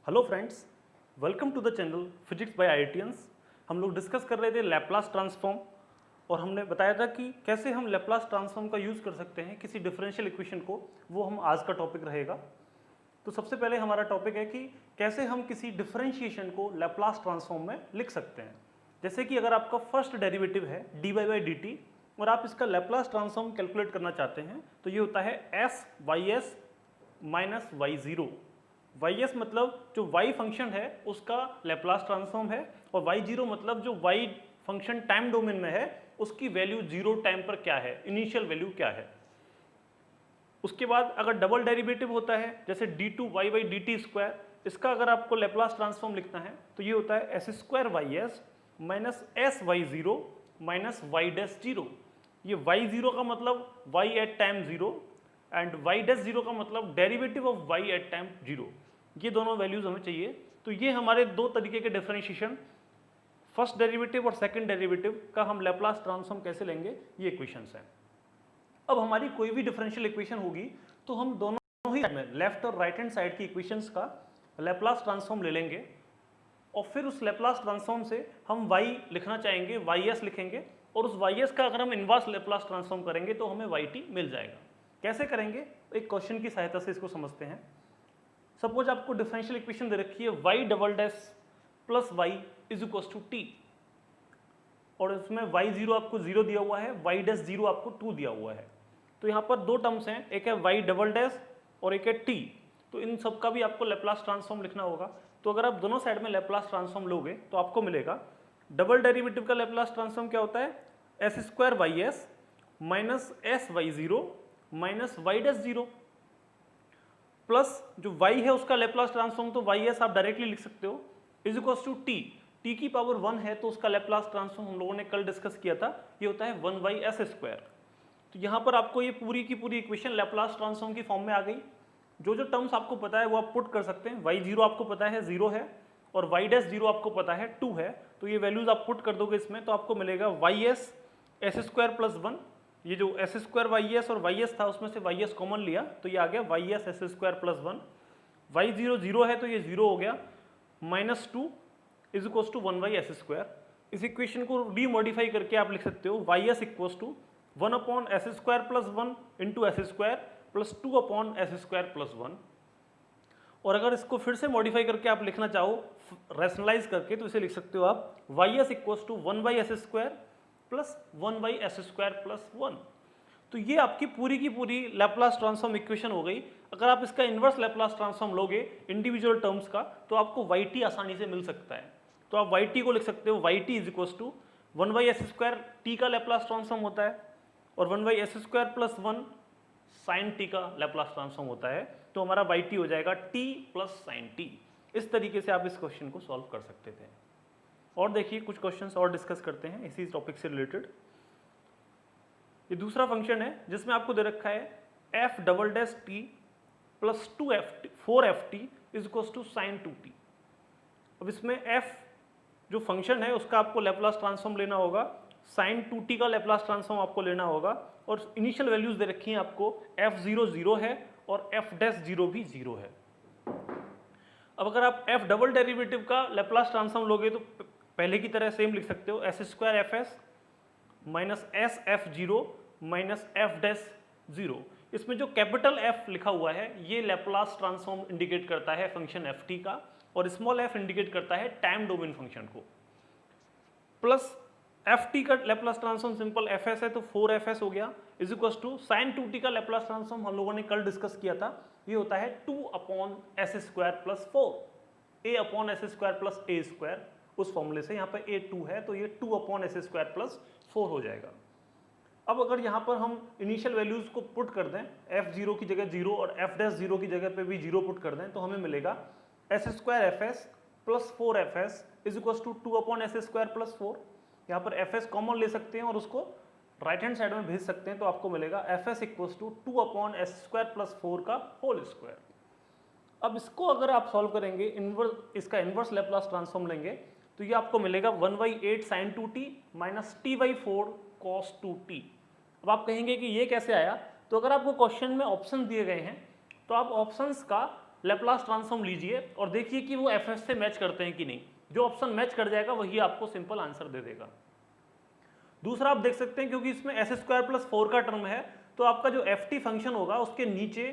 Hello friends, welcome to the channel physics by IITians. हम लोग discuss कर रहे थे लैप्लास ट्रांसफॉर्म और हमने बताया था कि कैसे हम लैप्लास ट्रांसफॉर्म का यूज़ कर सकते हैं किसी डिफरेंशियल इक्वेशन को। वो हम आज का टॉपिक रहेगा। तो सबसे पहले हमारा टॉपिक है कि कैसे हम किसी डिफरेंशिएशन को लैप्लास ट्रांसफॉर्म में लिख सकते हैं। जैसे कि अगर आपका फर्स्ट डेरिवेटिव है dy बाई डी टी और आप इसका लैप्लास ट्रांसफॉर्म कैलकुलेट करना चाहते हैं तो ये होता है S Y S minus Y zero. Y S मतलब जो वाई फंक्शन है उसका लैप्लास ट्रांसफॉर्म है और वाई जीरो मतलब जो वाई फंक्शन टाइम डोमेन में है उसकी वैल्यू जीरो टाइम पर क्या है, इनिशियल वैल्यू क्या है। उसके बाद अगर डबल डेरिवेटिव होता है जैसे D two Y by D T square, इसका अगर आपको लैप्लास ट्रांसफॉर्म लिखना है तो ये होता है S square Y S minus S Y zero minus Y dash zero. ये वाई जीरो का मतलब Y at time zero and Y dash zero का मतलब derivative of Y at time zero. ये दोनों वैल्यूज हमें चाहिए। तो ये हमारे दो तरीके के डिफरेंशिएशन, फर्स्ट डेरिवेटिव और सेकंड डेरिवेटिव का हम लैप्लास ट्रांसफॉर्म कैसे लेंगे, ये इक्वेशंस हैं। अब हमारी कोई भी डिफरेंशियल इक्वेशन होगी तो हम दोनों ही में लेफ्ट और राइट हैंड साइड की इक्वेशंस का लैप्लास ट्रांसफॉर्म ले लेंगे और फिर उस लैप्लास ट्रांसफॉर्म से हम y लिखना चाहेंगे, y s लिखेंगे और उस y s का अगर हम इनवर्स लैप्लास ट्रांसफॉर्म करेंगे तो हमें y t मिल जाएगा। कैसे करेंगे, एक क्वेश्चन की सहायता से इसको समझते हैं। सपोज आपको डिफरेंशियल इक्वेशन दे रखी है y double dash plus Y is equal to T और इसमें y जीरो आपको जीरो दिया हुआ है, y डैश जीरो आपको टू दिया हुआ है। तो यहाँ पर दो टर्म्स हैं, एक है y डबल डैश और एक है t। तो इन सब का भी आपको लैप्लास ट्रांसफॉर्म लिखना होगा। तो अगर आप दोनों साइड में लैप्लास ट्रांसफॉर्म लोगे तो आपको मिलेगा डबल डेरिवेटिव का लैप्लास ट्रांसफॉर्म क्या होता है, S square Y S minus S Y zero minus Y dash zero plus जो y है उसका लैप्लास ट्रांसफॉर्म तो वाई एस आप डायरेक्टली लिख सकते हो is equal to T. T की पावर 1 है तो उसका लैप्लास ट्रांसफॉर्म हम लोगों ने कल डिस्कस किया था, ये होता है 1 बाई एस स्क्वायर। तो यहाँ पर आपको ये पूरी की पूरी इक्वेशन लैप्लास ट्रांसफॉर्म की फॉर्म में आ गई। जो जो टर्म्स आपको पता है वो आप पुट कर सकते हैं। वाई जीरो आपको पता है जीरो है और वाई डैश जीरो आपको पता है टू है, तो ये वैल्यूज आप पुट कर दोगे इसमें तो आपको मिलेगा Y S S square plus one. ये जो एस स्क्वायर वाई एस और वाई एस था उसमें से वाई एस कॉमन लिया तो ये आ गया Y S S square plus one. Y zero zero है तो ये जीरो हो गया minus two is equal to one by S square. इस इक्वेशन को डीमॉडिफाई करके आप लिख सकते हो Y S equal to one upon S square plus one into S square plus two upon S square plus one. और अगर इसको फिर से मॉडिफाई करके आप लिखना चाहो रैशनलाइज करके तो इसे लिख सकते हो आप Y S equal to one by S square plus one by S square plus one. तो ये आपकी पूरी की पूरी लैप्लास ट्रांसफॉर्म इक्वेशन हो गई। अगर आप इसका इन्वर्स लैप्लास ट्रांसफॉर्म लोगे इंडिविजुअल टर्म्स का तो आपको वाई टी आसानी से मिल सकता है। तो आप वाई टी को लिख सकते हो Y T is equal to one by S square T का लैप्लास ट्रांसफॉर्म होता है और one by S square plus one sine T का लैप्लास ट्रांसफॉर्म होता है। तो हमारा वाई टी हो जाएगा टी प्लस साइन टी। इस तरीके से आप इस क्वेश्चन को सॉल्व कर सकते थे। और देखिए कुछ क्वेश्चंस और डिस्कस करते हैं इसी टॉपिक से रिलेटेड। ये दूसरा फंक्शन है जिसमें आपको दे रखा है F double dash T plus two F T four F T is equal to sine two T. अब इसमें एफ जो फंक्शन है उसका आपको लैप्लास ट्रांसफॉर्म लेना होगा, साइन टू टी का लैप्लास ट्रांसफॉर्म आपको लेना होगा और इनिशियल वैल्यूज दे रखी हैं आपको एफ जीरो जीरो है और एफ डैश जीरो भी जीरो है। अब अगर आप एफ डबल डेरिवेटिव का लैप्लास ट्रांसफॉर्म लोगे तो पहले की तरह सेम लिख सकते हो S square F S minus S F zero minus F dash zero. इसमें जो कैपिटल एफ लिखा हुआ है ये लैप्लास ट्रांसफॉर्म इंडिकेट करता है फंक्शन एफ टी का और स्मॉल एफ इंडिकेट करता है टाइम डोमेन फंक्शन को। प्लस एफ टी का Laplace transform simple F S है तो फोर एफ एस हो गया is equal to sine two T का लैप्लास ट्रांसफॉर्म हम लोगों ने कल डिस्कस किया था, ये होता है two upon S square plus four A upon S square plus A square. उस फॉर्मूले से यहाँ पर ए टू है तो ये to upon S square plus four हो जाएगा। अब अगर यहाँ पर हम इनिशियल वैल्यूज को पुट कर दें एफ जीरो की जगह जीरो और एफ डैश जीरो की जगह पे भी जीरो पुट कर दें तो हमें मिलेगा S square F S plus four F S is equal to two upon S square plus four. यहाँ पर एफ एस कॉमन ले सकते हैं और उसको राइट हैंड साइड में भेज सकते हैं तो आपको मिलेगा F S equal to two upon S square plus four का होल स्क्वायर। अब इसको अगर आप सॉल्व करेंगे इसका इन्वर्स लैप्लास ट्रांसफॉर्म लेंगे तो ये आपको मिलेगा one by eight sine two T minus T by four cos two T. अब आप कहेंगे कि ये कैसे आया, तो अगर आपको क्वेश्चन में ऑप्शन दिए गए हैं तो आप ऑप्शंस का लैप्लास ट्रांसफॉर्म लीजिए और देखिए कि वो एफ से मैच करते हैं कि नहीं। जो ऑप्शन मैच कर जाएगा वही आपको सिंपल आंसर दे देगा। दूसरा आप देख सकते हैं क्योंकि इसमें एस स्क्वायर प्लस 4 का टर्म है, तो आपका जो एफ टी फंक्शन होगा उसके नीचे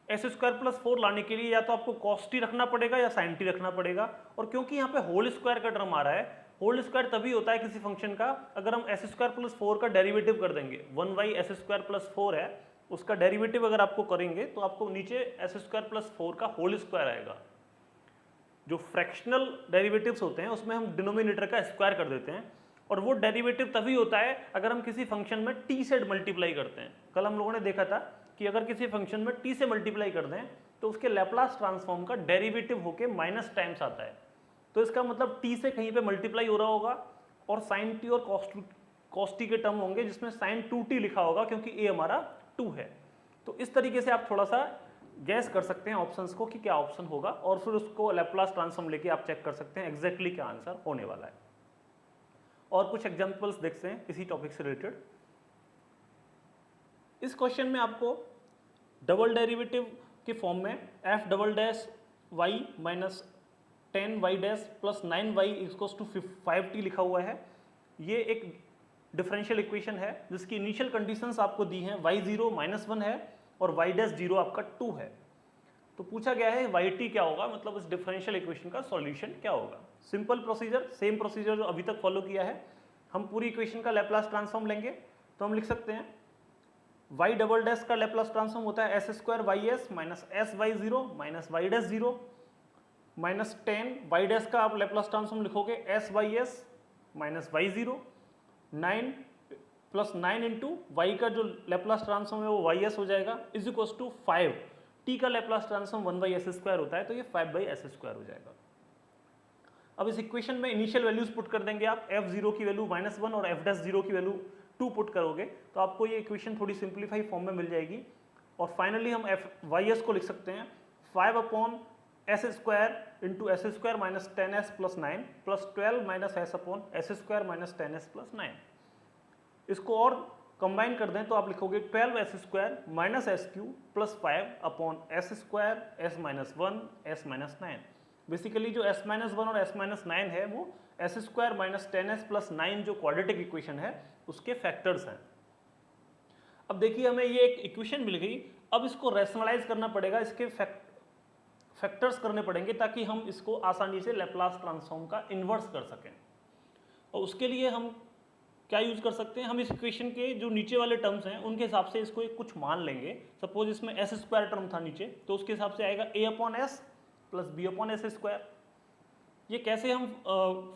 एस स्क्वायर प्लस 4 लाने के लिए या तो आपको कॉस टी रखना पड़ेगा या साइन टी रखना पड़ेगा। और क्योंकि यहाँ पे होल स्क्वायर का टर्म आ रहा है, होल स्क्वायर तभी होता है किसी फंक्शन का अगर हम एस स्क्वायर प्लस 4 का डेरिवेटिव कर देंगे। 1 एस स्क्वायर प्लस 4 है, उसका डेरिवेटिव अगर आपको करेंगे तो आपको नीचे एस स्क्वायर प्लस 4 का होल स्क्वायर आएगा। जो फ्रैक्शनल डेरिवेटिव्स होते हैं उसमें हम डिनोमिनेटर का स्क्वायर कर देते हैं, और वो डेरिवेटिव तभी होता है अगर हम किसी फंक्शन में t से मल्टीप्लाई करते हैं। कल हम लोगों ने देखा था कि अगर किसी फंक्शन में t से मल्टीप्लाई कर दें तो उसके लैप्लास ट्रांसफॉर्म का डेरिवेटिव होके माइनस टाइम्स आता है। तो इसका मतलब t से कहीं पे मल्टीप्लाई हो रहा होगा और साइन टी और कॉस टी के टर्म होंगे जिसमें साइन 2t लिखा होगा क्योंकि a हमारा 2 है। तो इस तरीके से आप थोड़ा सा गैस कर सकते हैं ऑप्शंस को कि क्या ऑप्शन होगा, और फिर उसको लैप्लास ट्रांसफॉर्म लेके आप चेक कर सकते हैं एग्जैक्टली क्या आंसर होने वाला है। और कुछ एग्जांपल्स देखते हैं इसी टॉपिक से रिलेटेड। इस क्वेश्चन में आपको डबल डेरिवेटिव के फॉर्म में F double dash Y minus 10y dash plus 9y equals to 5t लिखा हुआ है। ये एक डिफरेंशियल इक्वेशन है जिसकी इनिशियल कंडीशंस आपको दी हैं, y0 -1 है और y डैश 0 आपका 2 है। तो पूछा गया है yt क्या होगा, मतलब इस डिफरेंशियल इक्वेशन का सॉल्यूशन क्या होगा। सिंपल प्रोसीजर, सेम प्रोसीजर जो अभी तक फॉलो किया है। हम पूरी इक्वेशन का लैप्लास ट्रांसफॉर्म लेंगे तो हम लिख सकते हैं y डबल डैश का लैप्लास ट्रांसफॉर्म होता है S square Y S minus S Y zero minus Y dash zero minus 10 Y dash का आप लैप्लास ट्रांसफॉर्म लिखोगे S Y S minus Y zero 9 plus 9 into Y का जो Laplace transform है वो वाई एस हो जाएगा इज इक्वल्स टू 5। टी का लैप्लास ट्रांसफॉर्म 1/s स्क्वायर होता है तो ये 5/s स्क्वायर हो जाएगा। अब इस इक्वेशन में इनिशियल वैल्यूज पुट कर देंगे आप, f0 की वैल्यू -1 और f डैश 0 की वैल्यू 2 पुट करोगे तो आपको ये इक्वेशन थोड़ी सिंप्लीफाई फॉर्म में मिल जाएगी। और फाइनली हम वाई को लिख सकते हैं 5/s square into S square minus 10s plus 9 plus 12 minus s square minus 10s plus 9। इसको और कंबाइन कर दें तो आप लिखोगे 12s square minus S Q plus 5/s square s minus 1 s minus 9। Basically जो s माइनस 1 और s minus 9 है वो s square minus 10s plus 9 जो क्वाड्रेटिक इक्वेशन है उसके फैक्टर्स हैं। अब देखिए हमें ये एक इक्वेशन मिल गई, अब इसको रैशनलाइज करना पड़ेगा, इसके फैक्टर्स करने पड़ेंगे ताकि हम इसको आसानी से लैप्लास ट्रांसफॉर्म का इन्वर्स कर सकें। और उसके लिए हम क्या यूज कर सकते हैं, हम इस इक्वेशन के जो नीचे वाले टर्म्स हैं उनके हिसाब से इसको एक कुछ मान लेंगे। सपोज इसमें एस स्क्वायर टर्म था नीचे तो उसके हिसाब से आएगा a/s प्लस b/s स्क्वायर। ये कैसे हम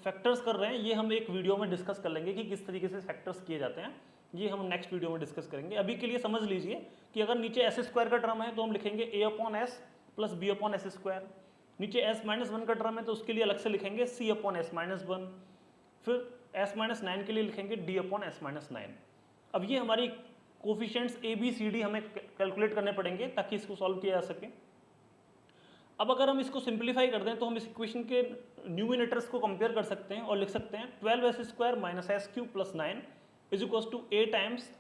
फैक्टर्स कर रहे हैं ये हम एक वीडियो में डिस्कस कर लेंगे कि किस तरीके से फैक्टर्स किए जाते हैं, ये हम नेक्स्ट वीडियो में डिस्कस करेंगे। अभी के लिए समझ लीजिए कि अगर नीचे एस स्क्वायर का टर्म है तो हम लिखेंगे a/s प्लस b/s स्क्वायर। नीचे s माइनस 1 का टर्म है तो उसके लिए अलग से लिखेंगे c/s माइनस 1। फिर s माइनस 9 के लिए लिखेंगे d/s माइनस 9। अब ये हमारी coefficients a b c d हमें कैलकुलेट करने पड़ेंगे ताकि इसको सॉल्व किया जा सके। अब अगर हम इसको सिंप्लीफाई कर दें तो हम इस इक्वेशन के न्यूमिनेटर्स को कंपेयर कर सकते हैं और लिख सकते हैं 12s square minus S Q plus 9 is equals to a times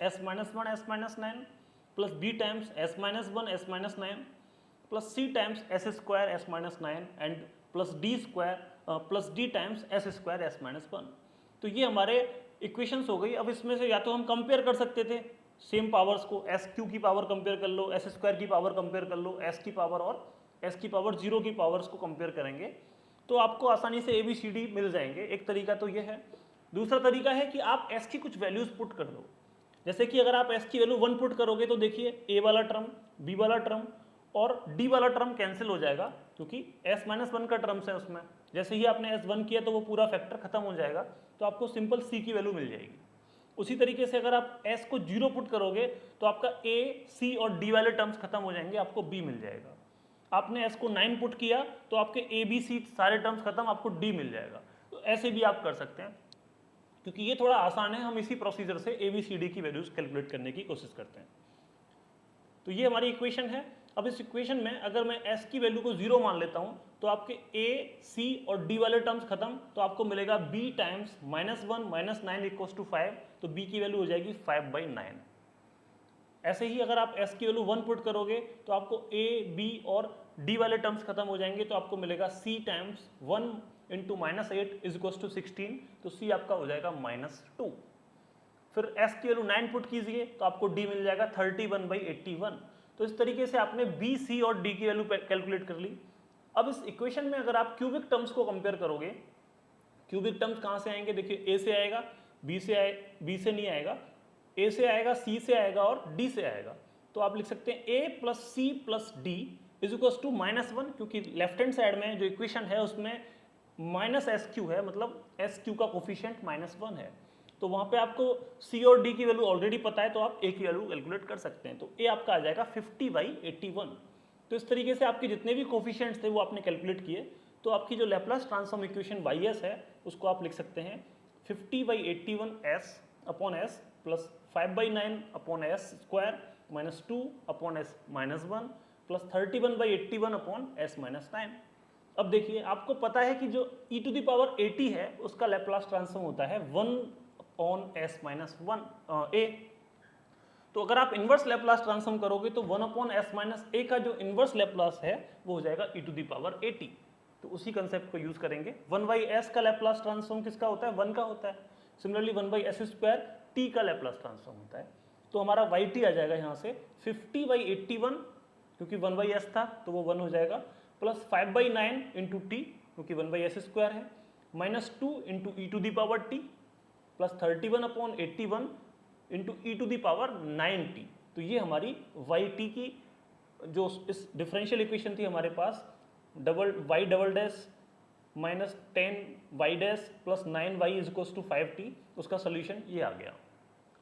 s minus 1 s minus 9 plus b times s minus 1 s minus 9 plus c times s square s minus 9 and plus d square plus d times s square s minus 1। तो ये हमारे equations हो गई। अब इसमें से या तो हम कंपेयर कर सकते थे सेम पावर्स को, एस क्यू की पावर कंपेयर कर लो, एस स्क्वायर की पावर कंपेयर कर लो, एस की पावर और एस की पावर 0 की पावर्स को कंपेयर करेंगे तो आपको आसानी से ABCD मिल जाएंगे। एक तरीका तो ये है। दूसरा तरीका है कि आप s की कुछ वैल्यूज पुट कर दो। जैसे कि अगर आप s की वैल्यू 1 पुट करोगे तो देखिए a वाला टर्म, b वाला टर्म और d वाला टर्म कैंसिल हो जाएगा क्योंकि s माइनस 1 का टर्म्स है उसमें। जैसे ही आपने s1 किया तो वो पूरा फैक्टर खत्म हो जाएगा तो आपको सिंपल c की वैल्यू मिल जाएगी। उसी तरीके से अगर आप s को 0 पुट करोगे तो आपका a, c और d वाले टर्म्स खत्म हो जाएंगे, आपको b मिल जाएगा। आपने s को 9 पुट किया तो आपके a b c सारे टर्म्स खत्म, आपको d मिल जाएगा। तो ऐसे भी आप कर सकते हैं क्योंकि ये थोड़ा आसान है। हम इसी प्रोसीजर से ABCD की वैल्यूज कैलकुलेट करने की कोशिश करते हैं। तो ये हमारी इक्वेशन है। अब इस इक्वेशन में अगर मैं s की वैल्यू को 0 मान लेता हूं तो आपके a, c और d वाले टर्म्स खत्म, तो आपको मिलेगा b टाइम्स -1 -9 इक्वल्स टू 5। तो b की वैल्यू हो जाएगी 5/9। ऐसे ही अगर आप s की वैल्यू 1 पुट करोगे तो आपको a, b और d वाले टर्म्स खत्म हो जाएंगे, तो आपको मिलेगा c times 1 into -8 is equal to 16, तो c आपका हो जाएगा -2। फिर s की वैल्यू 9 पुट कीजिए तो आपको d मिल जाएगा 31/81। तो इस तरीके से आपने b, c और d की वैल्यू कैलकुलेट कर ली। अब इस इक्वेशन में अगर आप क्यूबिक टर्म्स को कंपेयर करोगे, क्यूबिक टर्म्स कहाँ से आएंगे, देखिए a से आएगा, b से नहीं आएगा, a से आएगा, c से आएगा और d से आएगा। तो आप लिख सकते हैं a plus C plus D is equal to -1, क्योंकि लेफ्ट हैंड साइड में जो इक्वेशन है उसमें -SQ है, मतलब SQ का कोफिशिएंट -1 है। तो वहाँ पे आपको c और d की वैल्यू ऑलरेडी पता है, तो आप a की वैल्यू कैलकुलेट कर सकते हैं। तो a आपका आ जाएगा 50/81। तो इस तरीके से आपके जितने भी कोफिशिएंट्स थे वो आपने कैलकुलेट किए। तो आपकी जो लैप्लास ट्रांसफॉर्म इक्वेशन ys है उसको आप लिख सकते हैं 50/81 s upon s plus 5/9 upon s square minus 2 upon s minus 1 plus 31/81 upon s minus 9। अब देखिए आपको पता है कि जो e टू द पावर 80 है उसका लैप्लास ट्रांसफॉर्म होता है 1 अपॉन s माइनस 1 a। तो अगर आप इन्वर्स लैप्लास ट्रांसफॉर्म करोगे तो 1 अपॉन s माइनस a का जो इन्वर्स लैप्लास है वो हो जाएगा e टू द पावर 80। तो उसी कंसेप्ट को यूज करेंगे। 1/s का लैप्लास ट्रांसफॉर्म किसका होता है, 1 का होता है। सिमिलरली 1/s स्क्वायर t का लैप्लास ट्रांसफॉर्म होता है। तो हमारा yt आ जाएगा यहाँ से 50/81, क्योंकि 1/s था तो वो 1 हो जाएगा, प्लस 5/9 इंटू टी, क्योंकि 1/s स्क्वायर है, minus 2 into E to the power T, plus 31/81 into E to the power 9t। तो ये हमारी yt की जो इस डिफरेंशियल इक्वेशन थी हमारे पास, y double dash minus 10y dash plus 9y is equals to 5t, उसका सोल्यूशन ये आ गया।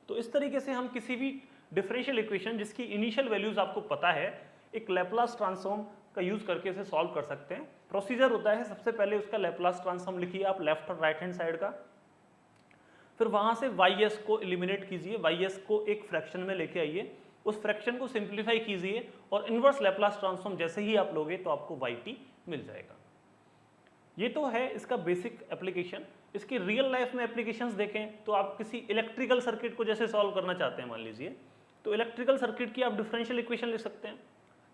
तो इस तरीके से हम किसी भी डिफरेंशियल इक्वेशन जिसकी इनिशियल वैल्यूज आपको पता है, एक लैप्लास ट्रांसफॉर्म का यूज करके इसे सॉल्व कर सकते हैं। प्रोसीजर होता है, सबसे पहले उसका लैप्लास ट्रांसफॉर्म लिखिए आप लेफ्ट और राइट हैंड साइड का, फिर वहां से ys को एलिमिनेट कीजिए, ys को एक फ्रैक्शन में लेके आइए, उस फ्रैक्शन को सिंप्लीफाई कीजिए और इनवर्स लैप्लास ट्रांसफॉर्म जैसे ही आप लोगे तो आपको yt मिल जाएगा। ये तो है इसका बेसिक एप्लीकेशन। इसकी रियल लाइफ में एप्लीकेशंस देखें तो आप किसी इलेक्ट्रिकल सर्किट को जैसे सॉल्व करना चाहते हैं मान लीजिए, तो इलेक्ट्रिकल सर्किट की आप डिफरेंशियल इक्वेशन लिख सकते हैं।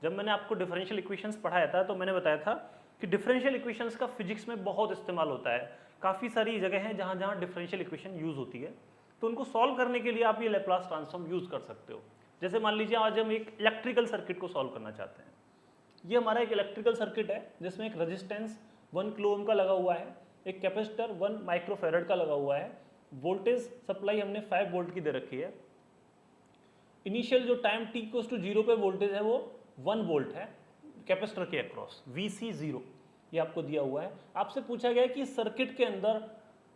जब मैंने आपको डिफरेंशियल इक्वेशंस पढ़ाया था तो मैंने बताया था कि डिफरेंशियल इक्वेशंस का फिजिक्स में बहुत इस्तेमाल होता है। काफ़ी सारी जगह हैं जहाँ जहाँ डिफरेंशियल इक्वेशन यूज़ होती है, तो उनको सॉल्व करने के लिए आप ये लैप्लास ट्रांसफॉर्म यूज़ कर सकते हो। जैसे मान लीजिए आज हम एक इलेक्ट्रिकल सर्किट को सॉल्व करना चाहते हैं। ये हमारा एक इलेक्ट्रिकल सर्किट है जिसमें एक रेजिस्टेंस 1 किलो ओम का लगा हुआ है, एक कैपेसिटर 1 माइक्रोफैरड का लगा हुआ है, वोल्टेज सप्लाई हमने 5 वोल्ट की दे रखी है, इनिशियल जो टाइम t इक्वल्स टू 0 पे वोल्टेज है वो 1 वोल्ट है कैपेसिटर के अक्रॉस, Vc0 ये आपको दिया हुआ है। आपसे पूछा गया कि सर्किट के अंदर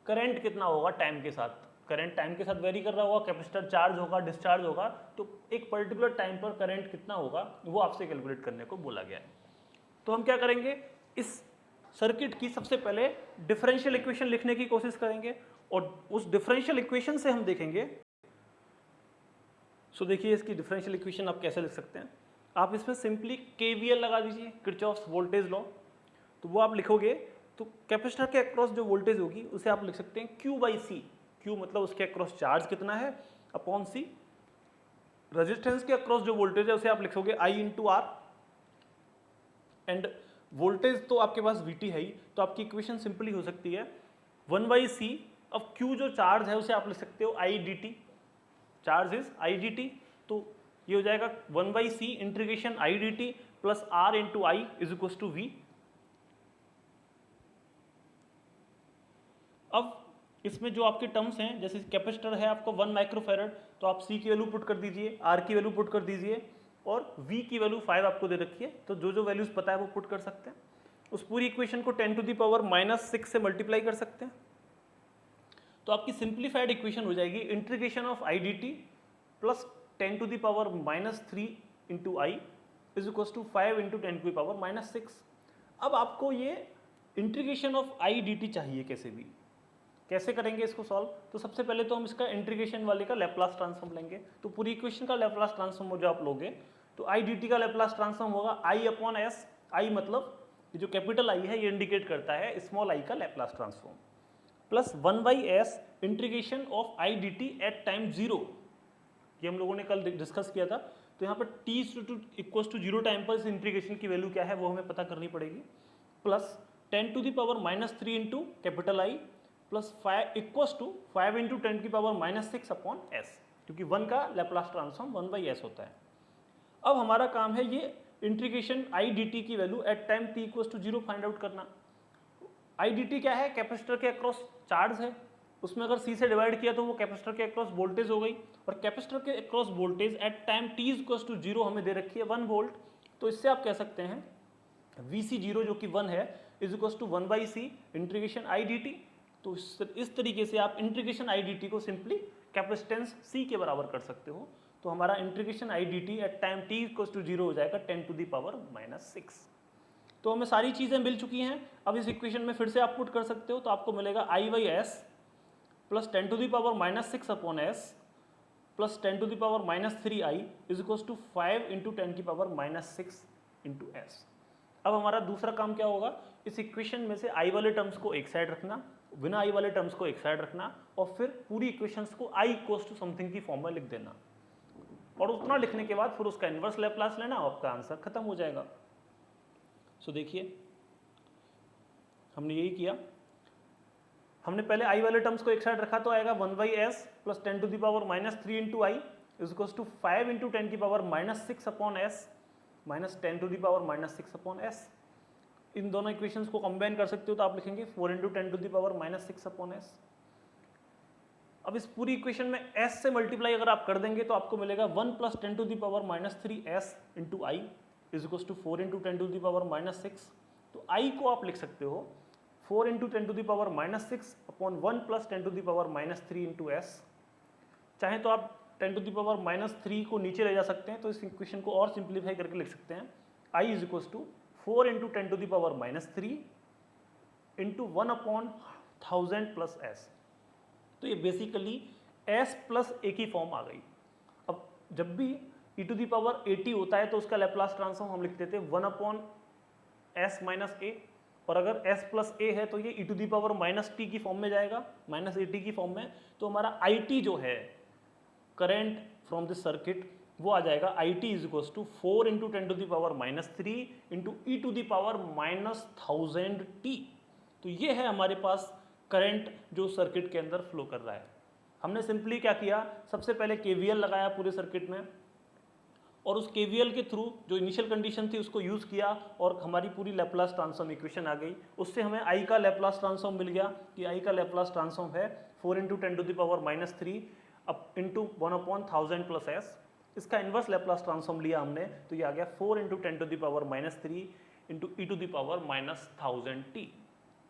करंट कितना होगा टाइम के साथ, करंट टाइम के साथ वेरी कर रहा होगा, कैपेसिटर चार्ज होगा, डिस्चार्ज होगा, तो एक पर्टिकुलर टाइम पर करंट कितना होगा वो आपसे कैलकुलेट करने को बोला गया है। तो हम क्या करेंगे, इस सर्किट की सबसे पहले डिफरेंशियल इक्वेशन लिखने की कोशिश करेंगे और उस डिफरेंशियल इक्वेशन से हम देखेंगे। सो देखिए इसकी डिफरेंशियल इक्वेशन आप कैसे लिख सकते हैं। आप इसमें सिंपली KVL लगा दीजिए, किरचॉफ्स वोल्टेज लॉ। तो वो आप लिखोगे तो कैपेसिटर के अक्रॉस जो वोल्टेज होगी उसे आप लिख सकते हैं Q/C। Q मतलब उसके अक्रॉस चार्ज कितना है, अपॉन C। रेजिस्टेंस के अक्रॉस जो वोल्टेज है उसे आप लिखोगे I × R। एंड वोल्टेज तो आपके पास VT है ही, तो आपकी इक्वेशन सिंपली हो सकती है 1/C। अब Q जो चार्ज है उसे आप लिख सकते हो I dt, charge is I dt। तो ये हो जाएगा 1/C integration I dt plus R × I is equal to V। अब इसमें जो आपके टर्म्स हैं, जैसे कैपेसिटर है आपको 1 माइक्रोफैरड, तो आप C की वैल्यू पुट कर दीजिए, R की वैल्यू पुट कर दीजिए और V की वैल्यू 5 आपको दे रखी है, तो जो जो वैल्यूज पता है वो पुट कर सकते हैं। उस पूरी इक्वेशन को 10 टू द पावर -6 से मल्टीप्लाई कर सकते हैं, तो आपकी सिंप्लीफाइड इक्वेशन हो जाएगी integration of I dt plus 10 to the power -3 into I is equal to 5 into 10 to the power -6। अब आपको ये इंटीग्रेशन ऑफ I dt चाहिए कैसे भी, कैसे करेंगे इसको सॉल्व। तो सबसे पहले तो हम इसका इंटीग्रेशन वाले का लैप्लास ट्रांसफॉर्म लेंगे। तो पूरी इक्वेशन का लैप्लास ट्रांसफॉर्म जो आप लोगे तो I dt का लैप्लास ट्रांसफॉर्म होगा I/S। I मतलब ये जो कैपिटल I है ये इंडिकेट करता है स्मॉल I का Laplace transform, plus 1/S integration of I dt at time 0। ये हम लोगों ने कल डिस्कस किया था। तो यहाँ पर t इक्वल्स टू 0 टाइम पर इस इंटीग्रेशन की वैल्यू क्या है वो हमें पता करनी पड़ेगी। Plus 10 to the power -3 into capital I plus 5 equals to 5 into 10 की पावर -6 अपॉन s, क्योंकि 1 का लैप्लास ट्रांसफॉर्म 1/s होता है। अब हमारा काम है ये इंटीग्रेशन I dt की value at time t equals to 0 find out करना। I dt क्या है? कैपेसिटर के अक्रॉस चार्ज है, उसमें अगर C से डिवाइड किया तो वो कैपेसिटर के अक्रॉस वोल्टेज हो गई, और कैपेसिटर के across voltage at time t equals to 0 हमें दे रखी है 1 वोल्ट। तो इससे आप कह सकते हैं Vc0 जो कि 1 है is equals to 1/c integration I dt। तो इस तरीके से आप इंटीग्रेशन I dt को सिंपली कैपेसिटेंस C के बराबर कर सकते हो। तो हमारा integration I dt at time t equals to 0 हो जाएगा 10 टू द पावर -6। तो हमें सारी चीज़ें मिल चुकी हैं। अब इस इक्वेशन में फिर से आप पुट कर सकते हो, तो आपको मिलेगा I/s plus 10 to the power -6 upon s plus 10 to the power -3i is equals to 5 into 10 की पावर -6 इंटू s। अब हमारा दूसरा काम क्या होगा? इस इक्वेशन में से i वाले टर्म्स को एक साइड रखना, बिना i वाले टर्म्स को एक साइड रखना, और फिर पूरी इक्वेशंस को i इक्वल्स टू समथिंग की फॉर्म में लिख देना, और उतना लिखने के बाद फिर उसका इन्वर्स लैप्लास लेना, आपका आंसर खत्म हो जाएगा। सो देखिए हमने यही किया। हमने पहले i वाले टर्म्स को एक साइड रखा तो आएगा 1/s plus 10 to the power -3 into i is equals to 5 into 10 की power -6 upon s minus 10 to the power -6 upon s। इन दोनों इक्वेशंस को कंबाइन कर सकते हो तो आप लिखेंगे 4 into 10 to the power -6 upon s। अब इस पूरी इक्वेशन में s से मल्टीप्लाई अगर आप कर देंगे तो आपको मिलेगा 1 plus 10 to the power -3s into i is equals to 4 into 10 to the power -6। तो i को आप लिख सकते हो 4 into 10 to the power -6 upon 1 plus 10 to the power -3 into s। चाहे तो आप 10 टू द पावर -3 को नीचे ले जा सकते हैं, तो इस इक्वेशन को और सिंप्लीफाई करके लिख सकते हैं i is equals to 4 into 10 to the power -3 into 1 upon 1000 plus s। तो ये बेसिकली s प्लस a की फॉर्म आ गई। अब जब भी e टू द पावर 80 होता है तो उसका लैप्लास ट्रांसफॉर्म हम लिखते थे 1 अपॉन s माइनस a, और अगर s प्लस a है तो ये e to the power -t की फॉर्म में जाएगा, -80 की फॉर्म में। तो हमारा it जो है करंट फ्रॉम दिस सर्किट वो आ जाएगा IT is equals to 4 into 10 to the power -3 into E to the power -1000t। तो ये है हमारे पास करंट जो सर्किट के अंदर फ्लो कर रहा है। हमने सिंपली क्या किया, सबसे पहले KVL लगाया पूरे सर्किट में, और उस KVL के थ्रू जो इनिशियल कंडीशन थी उसको यूज़ किया और हमारी पूरी लैप्लास ट्रांसफॉर्म इक्वेशन आ गई। उससे हमें I का लैप्लास ट्रांसफॉर्म मिल गया कि I का लैप्लास ट्रांसफॉर्म है 4 into 10 to the power -3 up into 1 upon 1000 plus s। इसका इन्वर्स लैप्लास ट्रांसफॉर्म लिया हमने तो ये आ गया 4 into 10 to the power -3 into E to the power -1000t।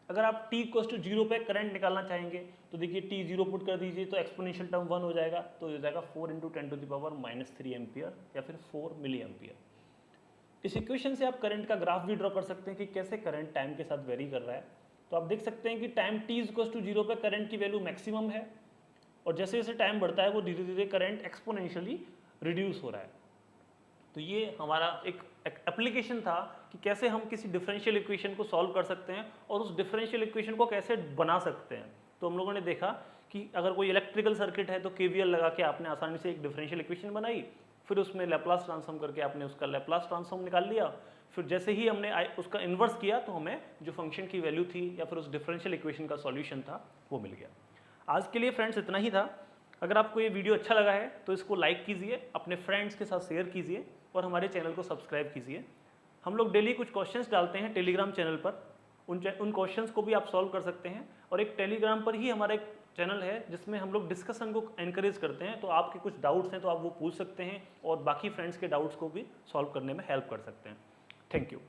अगर आप t इक्वल्स टू 0 पे करंट निकालना चाहेंगे तो देखिए t 0 पुट कर दीजिए तो एक्सपोनेंशियल टर्म 1 हो जाएगा, तो हो जाएगा 4 into 10 to the power -3 ampere या फिर 4 मिली एम्पियर। इस इक्वेशन से आप करंट का ग्राफ भी ड्रॉ कर सकते हैं कि कैसे करंट टाइम के साथ वेरी कर रहा है। तो आप देख सकते हैं कि टाइम t इक्वल्स टू 0 पे करंट की वैल्यू मैक्सिमम है, और जैसे जैसे टाइम बढ़ता है वो धीरे धीरे करंट एक्सपोनेंशियली रिड्यूस हो रहा है। तो ये हमारा एक एप्लीकेशन था कि कैसे हम किसी डिफरेंशियल इक्वेशन को सॉल्व कर सकते हैं और उस डिफरेंशियल इक्वेशन को कैसे बना सकते हैं। तो हम लोगों ने देखा कि अगर कोई इलेक्ट्रिकल सर्किट है तो KVL लगा के आपने आसानी से एक डिफरेंशियल इक्वेशन बनाई, फिर उसमें लैप्लास ट्रांसफॉर्म करके आपने उसका लैप्लास ट्रांसफॉर्म निकाल लिया, फिर जैसे ही हमने उसका इन्वर्स किया तो हमें जो फंक्शन की वैल्यू थी या फिर उस डिफरेंशियल इक्वेशन का सॉल्यूशन था वो मिल गया। आज के लिए फ्रेंड्स इतना ही था। अगर आपको ये वीडियो अच्छा लगा है तो इसको लाइक कीजिए, अपने फ्रेंड्स के साथ शेयर कीजिए और हमारे चैनल को सब्सक्राइब कीजिए। हम लोग डेली कुछ क्वेश्चंस डालते हैं टेलीग्राम चैनल पर, उन क्वेश्चंस को भी आप सॉल्व कर सकते हैं। और एक टेलीग्राम पर ही हमारा एक चैनल है जिसमें हम लोग डिस्कशन को एनकरेज करते हैं, तो आपके कुछ डाउट्स हैं तो आप वो पूछ सकते हैं और बाकी फ्रेंड्स के डाउट्स को भी सॉल्व करने में हेल्प कर सकते हैं। Thank you.